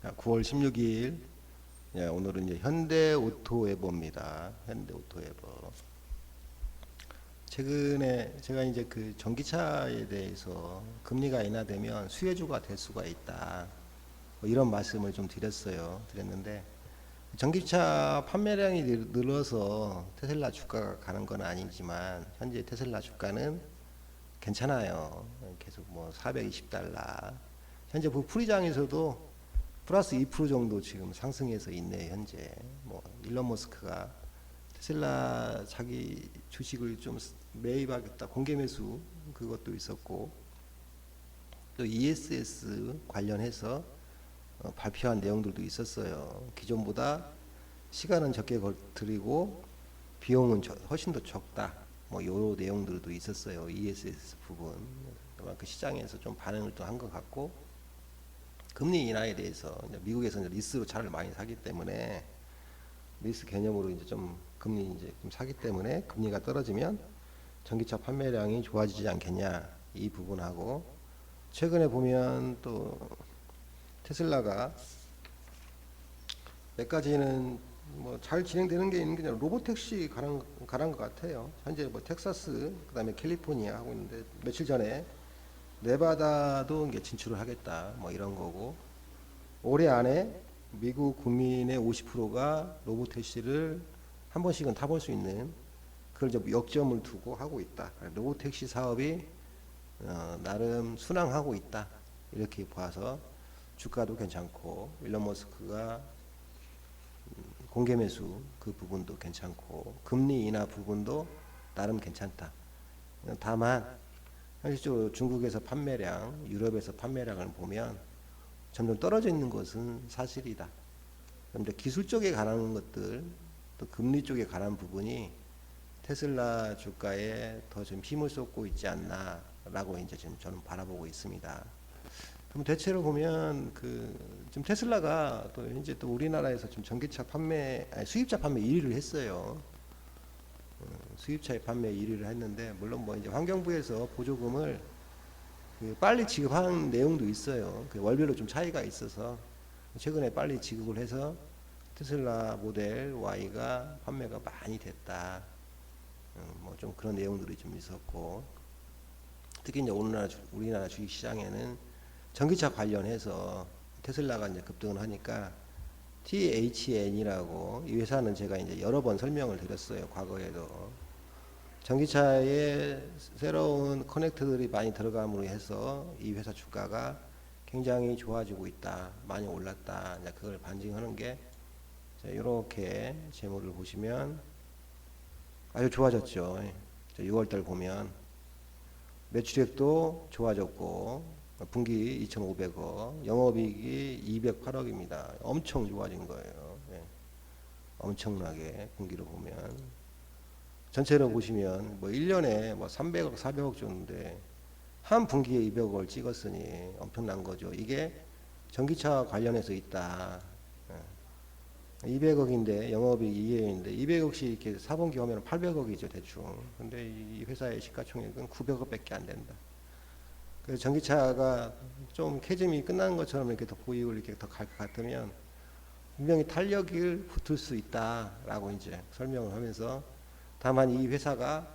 9월 16일. 오늘은 이제 현대오토웨버입니다. 현대오토웨버. 최근에 제가 이제 그 전기차에 대해서 금리가 인하되면 수혜주가 될 수가 있다, 뭐 이런 말씀을 좀 드렸는데, 전기차 판매량이 늘어서 테슬라 주가가 가는 건 아니지만 현재 테슬라 주가는 괜찮아요. 계속 뭐 420달러. 현재 부풀이장에서도 플러스 2% 정도 지금 상승해서 있네요. 현재 뭐 일론 머스크가 테슬라 자기 주식을 좀 매입하겠다 공개 매수 그것도 있었고, 또 ESS 관련해서 발표한 내용들도 있었어요. 기존보다 시간은 적게 들이고 비용은 훨씬 더 적다, 뭐 요런 내용들도 있었어요. ESS 부분 그 시장에서 좀 반응을 또 한 것 같고, 금리 인하에 대해서 미국에서는 리스로 차를 많이 사기 때문에 리스 개념으로 이제 좀 금리 이제 좀 사기 때문에 금리가 떨어지면 전기차 판매량이 좋아지지 않겠냐, 이 부분하고, 최근에 보면 또 테슬라가 몇 가지는 뭐 잘 진행되는 게 있는 게 로보택시 가는 것 같아요. 현재 뭐 텍사스, 그다음에 캘리포니아 하고 있는데, 며칠 전에 네바다도 이제 진출을 하겠다, 뭐 이런 거고, 올해 안에 미국 국민의 50%가 로보택시를 한 번씩은 타볼 수 있는 그걸 좀 역점을 두고 하고 있다. 로보택시 사업이 나름 순항하고 있다, 이렇게 봐서 주가도 괜찮고, 일론 머스크가 공개 매수 그 부분도 괜찮고, 금리 인하 부분도 나름 괜찮다. 다만 현실적으로 중국에서 판매량, 유럽에서 판매량을 보면 점점 떨어져 있는 것은 사실이다. 그런데 기술 쪽에 관한 것들, 또 금리 쪽에 관한 부분이 테슬라 주가에 더 좀 힘을 쏟고 있지 않나라고 이제 지금 저는 바라보고 있습니다. 그럼 대체로 보면 지금 테슬라가 또 현재 또 우리나라에서 지금 전기차 판매, 수입차 판매 1위를 했어요. 수입차의 판매 1위를 했는데, 물론 뭐 이제 환경부에서 보조금을 빨리 지급한 내용도 있어요. 월별로 좀 차이가 있어서 최근에 빨리 지급을 해서 테슬라 모델 Y가 판매가 많이 됐다, 뭐 좀 그런 내용들이 좀 있었고, 특히 이제 우리나라 주식 시장에는 전기차 관련해서 테슬라가 이제 급등을 하니까 THN이라고, 이 회사는 제가 이제 여러 번 설명을 드렸어요. 과거에도 전기차에 새로운 커넥터들이 많이 들어감으로 해서 이 회사 주가가 굉장히 좋아지고 있다, 많이 올랐다. 이제 그걸 반증하는 게 이렇게 재물을 보시면 아주 좋아졌죠. 6월달 보면 매출액도 좋아졌고, 분기 2,500억, 영업이익이 208억입니다. 엄청 좋아진 거예요. 엄청나게 분기로 보면. 전체로 보시면 뭐 1년에 뭐 300억, 400억 정도인데 한 분기에 200억을 찍었으니 엄청난 거죠. 이게 전기차 관련해서 있다. 200억인데 영업이익 2회인데 200억씩 이렇게 4분기 하면 800억이죠, 대충. 근데 이 회사의 시가총액은 900억밖에 안 된다. 그래서 전기차가 좀 캐즘이 끝나는 것처럼 이렇게 더 보이고 이렇게 더 갈 것 같으면 분명히 탄력을 붙을 수 있다라고 이제 설명을 하면서, 다만 이 회사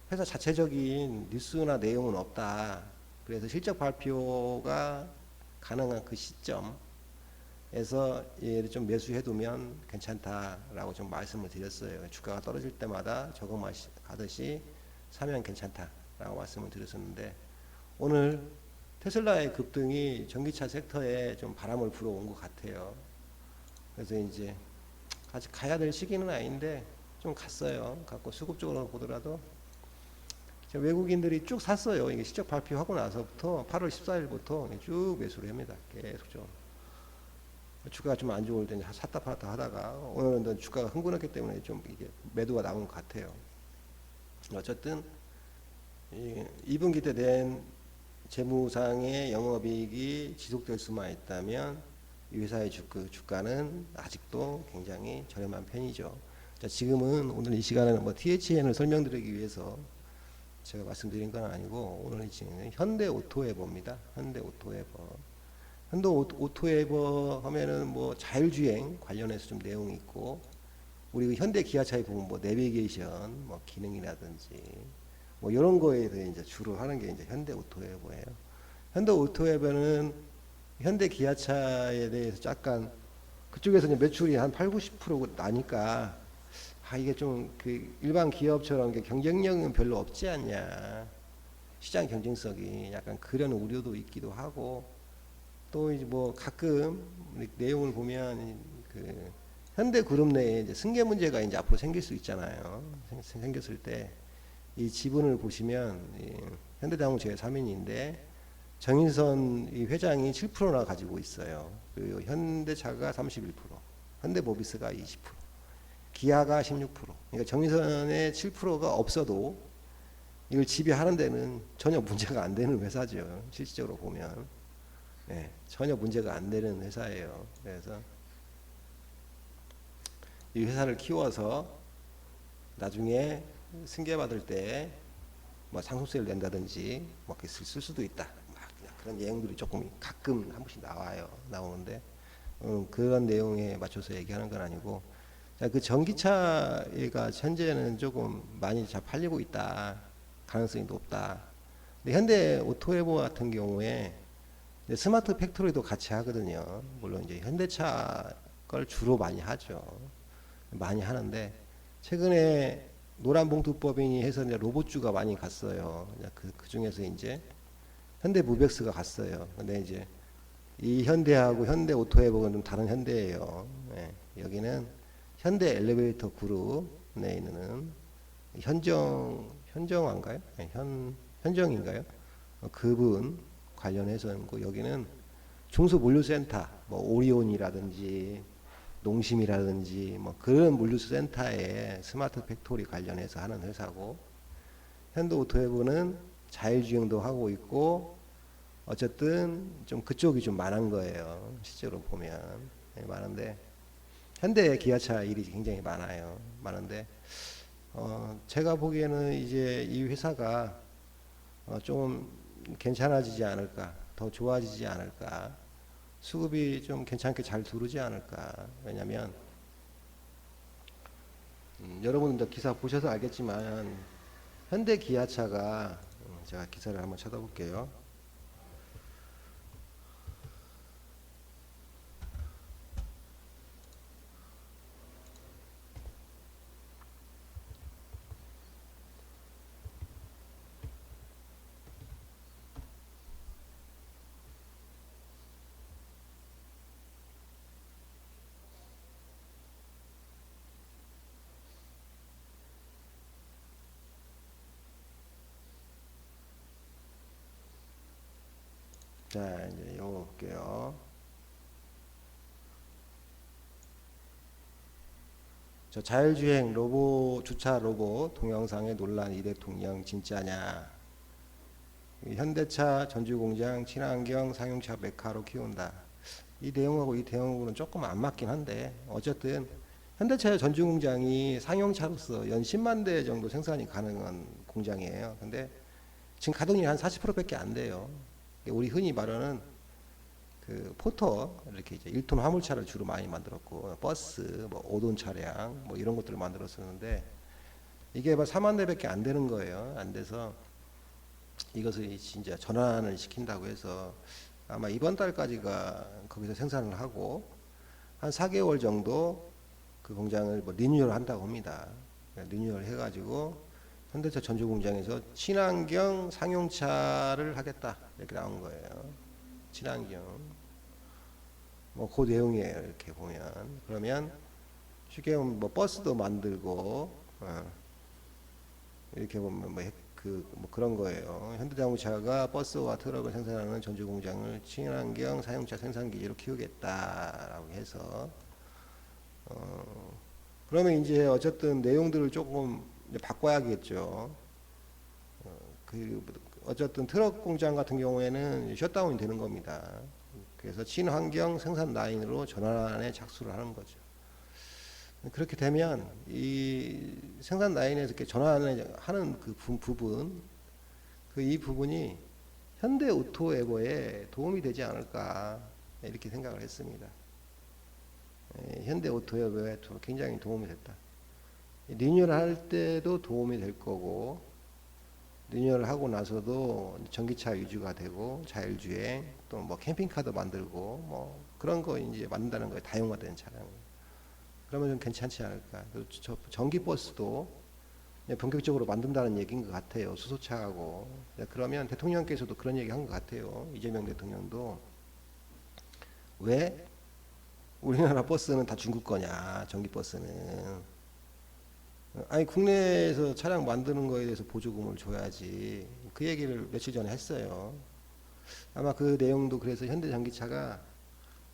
자체적인 뉴스나 내용은 없다. 그래서 실적 발표가 가능한 그 시점에서 얘를 좀 매수해두면 괜찮다라고 좀 말씀을 드렸어요. 주가가 떨어질 때마다 저금하듯이 사면 괜찮다라고 말씀을 드렸었는데, 오늘 테슬라의 급등이 전기차 섹터에 좀 바람을 불어온 것 같아요. 그래서 이제 아직 가야 될 시기는 아닌데 좀 갔어요. 갖고 수급적으로 보더라도 외국인들이 쭉 샀어요. 이게 실적 발표하고 나서부터 8월 14일부터 쭉 매수를 합니다. 계속 좀 주가가 좀 안 좋을 때 샀다 팔았다 하다가 오늘은 주가가 흥분했기 때문에 좀 이게 매도가 나온 것 같아요. 어쨌든 2분기 때 낸 재무상의 영업이익이 지속될 수만 있다면 이 회사의 주가는 아직도 굉장히 저렴한 편이죠. 자, 지금은 오늘 이 시간에는 뭐 THN을 설명드리기 위해서 제가 말씀드린 건 아니고, 오늘 이 시간은 현대오토웨버입니다. 현대오토웨버. 오토에버 하면은 뭐 자율주행 관련해서 좀 내용이 있고, 우리 그 현대 기아차에 보면 뭐 내비게이션 뭐 기능이라든지 뭐 이런 거에 대해 이제 주로 하는 게 이제 현대 오토에버예요. 현대 오토에버는 현대 기아차에 대해서 약간 그쪽에서 이제 매출이 한 8, 90% 나니까 이게 좀 그 일반 기업처럼 경쟁력은 별로 없지 않냐, 시장 경쟁성이 약간 그런 우려도 있기도 하고, 또 이제 뭐 가끔 내용을 보면 그 현대 그룹 내에 이제 승계 문제가 이제 앞으로 생길 수 있잖아요. 생겼을 때 이 지분을 보시면 현대자동차 3인인데 정인선 이 회장이 7%나 가지고 있어요. 그리고 현대차가 31%, 현대모비스가 20%, 기아가 16%. 그러니까 정인선의 7%가 없어도 이걸 지배하는 데는 전혀 문제가 안 되는 회사죠. 실질적으로 보면. 네, 전혀 문제가 안 되는 회사예요. 그래서 이 회사를 키워서 나중에 승계받을 때 뭐 상속세를 낸다든지 뭐 이렇게 쓸 수도 있다. 그런 내용들이 조금 가끔 한 번씩 나오는데 그런 내용에 맞춰서 얘기하는 건 아니고, 그 전기차가 현재는 조금 많이 잘 팔리고 있다. 가능성이 높다. 근데 현대 오토에버 같은 경우에 스마트 팩토리도 같이 하거든요. 물론 이제 현대차 걸 주로 많이 하죠. 많이 하는데 최근에 노란봉투법인이 해서 이제 로봇주가 많이 갔어요. 그 중에서 이제 현대무벡스가 갔어요. 근데 이제 이 현대하고 현대 오토에버는 좀 다른 현대예요. 네, 여기는 현대 엘리베이터 그룹 내에 있는 현정인가요? 네, 현정인가요? 그분 관련해서 있고, 여기는 중소물류센터, 뭐 오리온이라든지 농심이라든지 뭐 그런 물류센터에 스마트 팩토리 관련해서 하는 회사고, 현대오토웨브는 자율주행도 하고 있고, 어쨌든 좀 그쪽이 좀 많은 거예요. 실제로 보면. 네, 많은데 현대 기아차 일이 굉장히 많은데 제가 보기에는 이제 이 회사가 좀 괜찮아지지 않을까, 더 좋아지지 않을까, 수급이 좀 괜찮게 잘 들어오지 않을까. 왜냐면 여러분들 기사 보셔서 알겠지만 현대 기아차가 제가 기사를 한번 찾아볼게요. 자, 이제 이거 볼게요. 저 자율주행 로봇, 주차 로봇 동영상의 논란 이 대통령 진짜냐? 현대차 전주공장 친환경 상용차 메카로 키운다. 이 내용하고 이 대응하고는 조금 안 맞긴 한데, 어쨌든 현대차의 전주공장이 상용차로서 연 10만 대 정도 생산이 가능한 공장이에요. 근데 지금 가동률이 한 40%밖에 안 돼요. 우리 흔히 말하는 그 포터, 이렇게 이제 1톤 화물차를 주로 많이 만들었고, 버스, 뭐 5톤 차량, 뭐 이런 것들을 만들었었는데, 이게 4만 대밖에 안 되는 거예요. 안 돼서 이것을 진짜 전환을 시킨다고 해서 아마 이번 달까지가 거기서 생산을 하고 한 4개월 정도 그 공장을 뭐 리뉴얼 한다고 합니다. 리뉴얼 해가지고 현대차 전주 공장에서 친환경 상용차를 하겠다, 이렇게 나온 거예요. 친환경. 뭐 그 내용이에요. 이렇게 보면. 그러면 쉽게 보면 뭐 버스도 만들고 이렇게 보면 뭐 그런 거예요. 현대자동차가 버스와 트럭을 생산하는 전주 공장을 친환경 사용차 생산 기지로 키우겠다라고 해서 그러면 이제 어쨌든 내용들을 조금 이제 바꿔야겠죠. 어쨌든 트럭 공장 같은 경우에는 셧다운이 되는 겁니다. 그래서 친환경 생산 라인으로 전환에 착수를 하는 거죠. 그렇게 되면 이 생산 라인에서 이렇게 전환을 하는 그 부분, 이 부분이 현대 오토에버에 도움이 되지 않을까. 이렇게 생각을 했습니다. 현대오토협에 굉장히 도움이 됐다. 리뉴얼 할 때도 도움이 될 거고, 리뉴얼 하고 나서도 전기차 위주가 되고, 자율주행, 또 뭐 캠핑카도 만들고, 뭐 그런 거 이제 만든다는 거예요. 다용화된 차량. 그러면 좀 괜찮지 않을까. 전기버스도 본격적으로 만든다는 얘기인 것 같아요. 수소차하고. 그러면 대통령께서도 그런 얘기 한 것 같아요. 이재명 대통령도. 왜 우리나라 버스는 다 중국 거냐, 전기버스는. 아니, 국내에서 차량 만드는 거에 대해서 보조금을 줘야지. 그 얘기를 며칠 전에 했어요. 아마 그 내용도 그래서 현대전기차가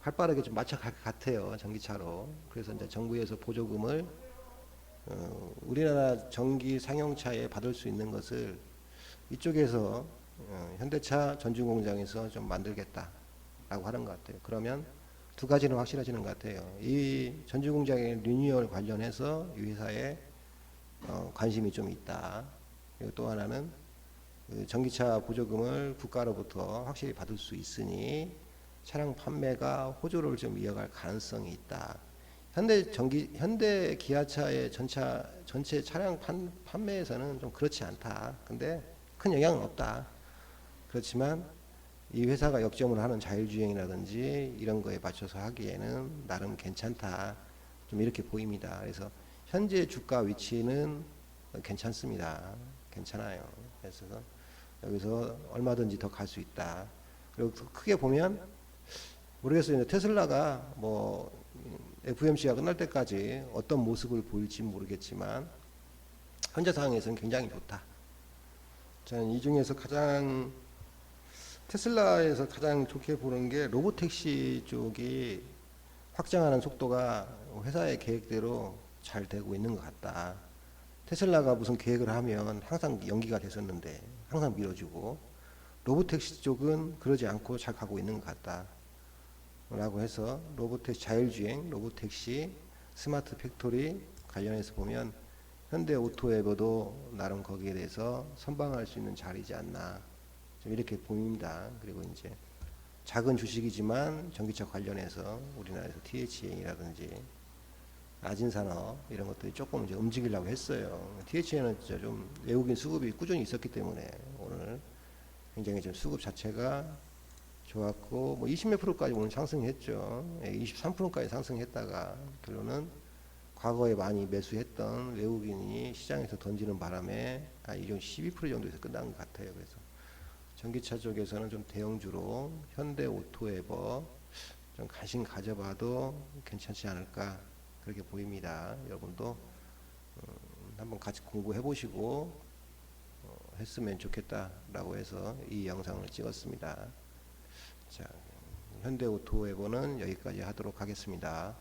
활발하게 좀 맞춰갈 것 같아요. 전기차로. 그래서 이제 정부에서 보조금을 우리나라 전기 상용차에 받을 수 있는 것을 이쪽에서 현대차 전주 공장에서 좀 만들겠다라고 하는 것 같아요. 그러면 두 가지는 확실해지는 것 같아요. 이 전주 공장의 리뉴얼 관련해서 이 회사에 관심이 좀 있다. 그리고 또 하나는 그 전기차 보조금을 국가로부터 확실히 받을 수 있으니 차량 판매가 호조를 좀 이어갈 가능성이 있다. 현대 기아차의 전체 차량 판매에서는 좀 그렇지 않다. 근데 큰 영향은 없다. 그렇지만 이 회사가 역점을 하는 자율주행이라든지 이런 거에 맞춰서 하기에는 나름 괜찮다. 좀 이렇게 보입니다. 그래서 현재 주가 위치는 괜찮습니다. 괜찮아요. 그래서 여기서 얼마든지 더 갈 수 있다. 그리고 크게 보면 모르겠어요. 테슬라가 뭐 FOMC가 끝날 때까지 어떤 모습을 보일지 모르겠지만 현재 상황에서는 굉장히 좋다. 저는 이 중에서 테슬라에서 가장 좋게 보는 게 로보택시 쪽이 확장하는 속도가 회사의 계획대로 잘 되고 있는 것 같다. 테슬라가 무슨 계획을 하면 항상 연기가 됐었는데 항상 미뤄지고 로보택시 쪽은 그러지 않고 잘 가고 있는 것 같다. 라고 해서 로보택시 자율주행, 로보택시, 스마트 팩토리 관련해서 보면 현대오토에버도 나름 거기에 대해서 선방할 수 있는 자리지 않나 좀 이렇게 보입니다. 그리고 이제 작은 주식이지만 전기차 관련해서 우리나라에서 THN이라든지 아진산업 이런 것들이 조금 이제 움직이려고 했어요. THN은 진짜 좀 외국인 수급이 꾸준히 있었기 때문에 오늘 굉장히 좀 수급 자체가 좋았고 뭐 20몇 프로까지 오늘 상승했죠. 23%까지 상승했다가 결론은 과거에 많이 매수했던 외국인이 시장에서 던지는 바람에 이 정도 12% 정도에서 끝난 것 같아요. 그래서 전기차 쪽에서는 좀 대형주로 현대오토에버 좀 관심 가져봐도 괜찮지 않을까 그렇게 보입니다. 여러분도 한번 같이 공부해 보시고 했으면 좋겠다라고 해서 이 영상을 찍었습니다. 자, 현대오토에버는 여기까지 하도록 하겠습니다.